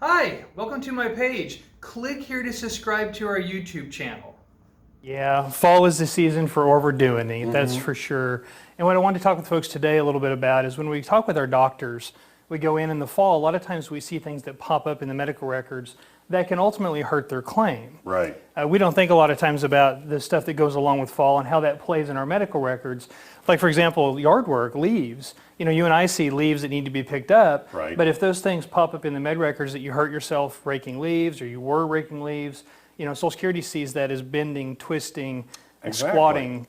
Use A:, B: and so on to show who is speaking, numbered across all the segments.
A: Hi, welcome to my page. Click here to subscribe to our YouTube channel.
B: Yeah, fall is the season for overdoing it, that's for sure. And what I want to talk with folks today a little bit about is when we talk with our doctors, we go in the fall, a lot of times we see things that pop up in the medical records that can ultimately hurt their claim.
C: Right.
B: We don't think a lot of times about the stuff that goes along with fall and how that plays in our medical records. Like, for example, yard work, leaves. You know, you and I see leaves that need to be picked up.
C: Right.
B: But if those things pop up in the med records that you hurt yourself raking leaves or you were raking leaves, you know, Social Security sees that as bending, twisting, and
C: Exactly.
B: squatting.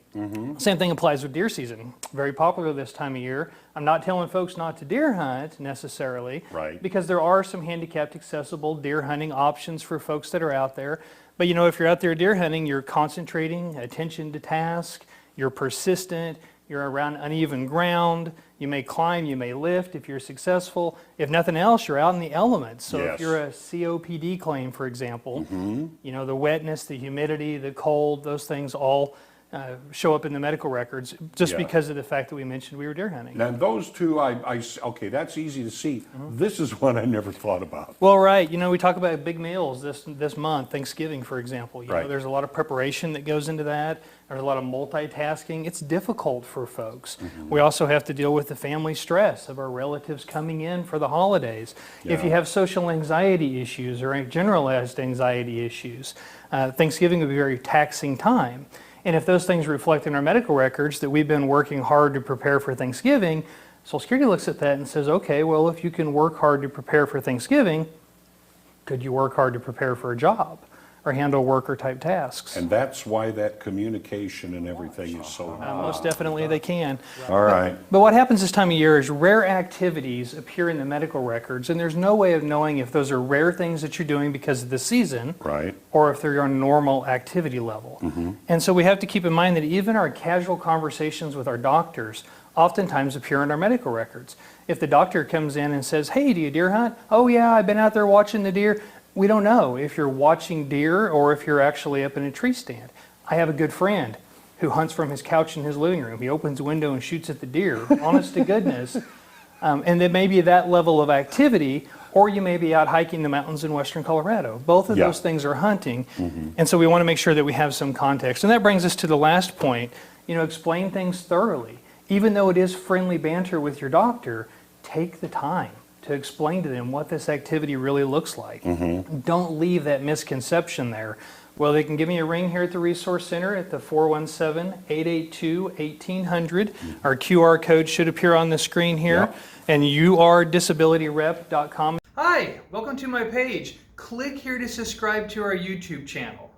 B: Same thing applies with deer season. Very popular this time of year. I'm not telling folks not to deer hunt necessarily,
C: Right.
B: because there are some handicapped accessible deer hunting options for folks that are out there. But you know, if you're out there deer hunting, you're concentrating, attention to task, you're persistent, you're around uneven ground, you may climb, you may lift if you're successful. If nothing else, you're out in the elements. So
C: Yes.
B: if you're a COPD claim, for example, you know, the wetness, the humidity, the cold, those things all show up in the medical records just
C: Yeah.
B: because of the fact that we mentioned we were deer hunting.
C: Now those two, okay, that's easy to see. This is one I never thought about.
B: Well, right. You know, we talk about big meals this month, Thanksgiving, for example. You know,
C: Right.
B: there's a lot of preparation that goes into that. There's a lot of multitasking. It's difficult for folks. We also have to deal with the family stress of our relatives coming in for the holidays. If you
C: Yeah.
B: have social anxiety issues or generalized anxiety issues, Thanksgiving would be a very taxing time. And if those things reflect in our medical records that we've been working hard to prepare for Thanksgiving, Social Security looks at that and says, okay, well, if you can work hard to prepare for Thanksgiving, could you work hard to prepare for a job or handle worker type tasks?
C: And that's why that communication and everything is so important.
B: Most definitely they can.
C: All right.
B: But what happens this time of year is rare activities appear in the medical records, and there's no way of knowing if those are rare things that you're doing because of the season,
C: Right.
B: or if they're on normal activity level. And so we have to keep in mind that even our casual conversations with our doctors oftentimes appear in our medical records. If the doctor comes in and says, hey, do you deer hunt? Oh yeah, I've been out there watching the deer. We don't know if you're watching deer or if you're actually up in a tree stand. I have a good friend who hunts from his couch in his living room. He opens a window and shoots at the deer, honest to goodness. And there may be that level of activity, or you may be out hiking the mountains in western Colorado. Both of
C: Yeah.
B: those things are hunting. And so we want to make sure that we have some context. And that brings us to the last point. You know, explain things thoroughly. Even though it is friendly banter with your doctor, take the time to explain to them what this activity really looks like. Don't leave that misconception there. Well, they can give me a ring here at the Resource Center at the 417-882-1800. Our QR code should appear on the screen here.
C: Yep.
B: And yourdisabilityrep.com.
A: Hi, welcome to my page. Click here to subscribe to our YouTube channel.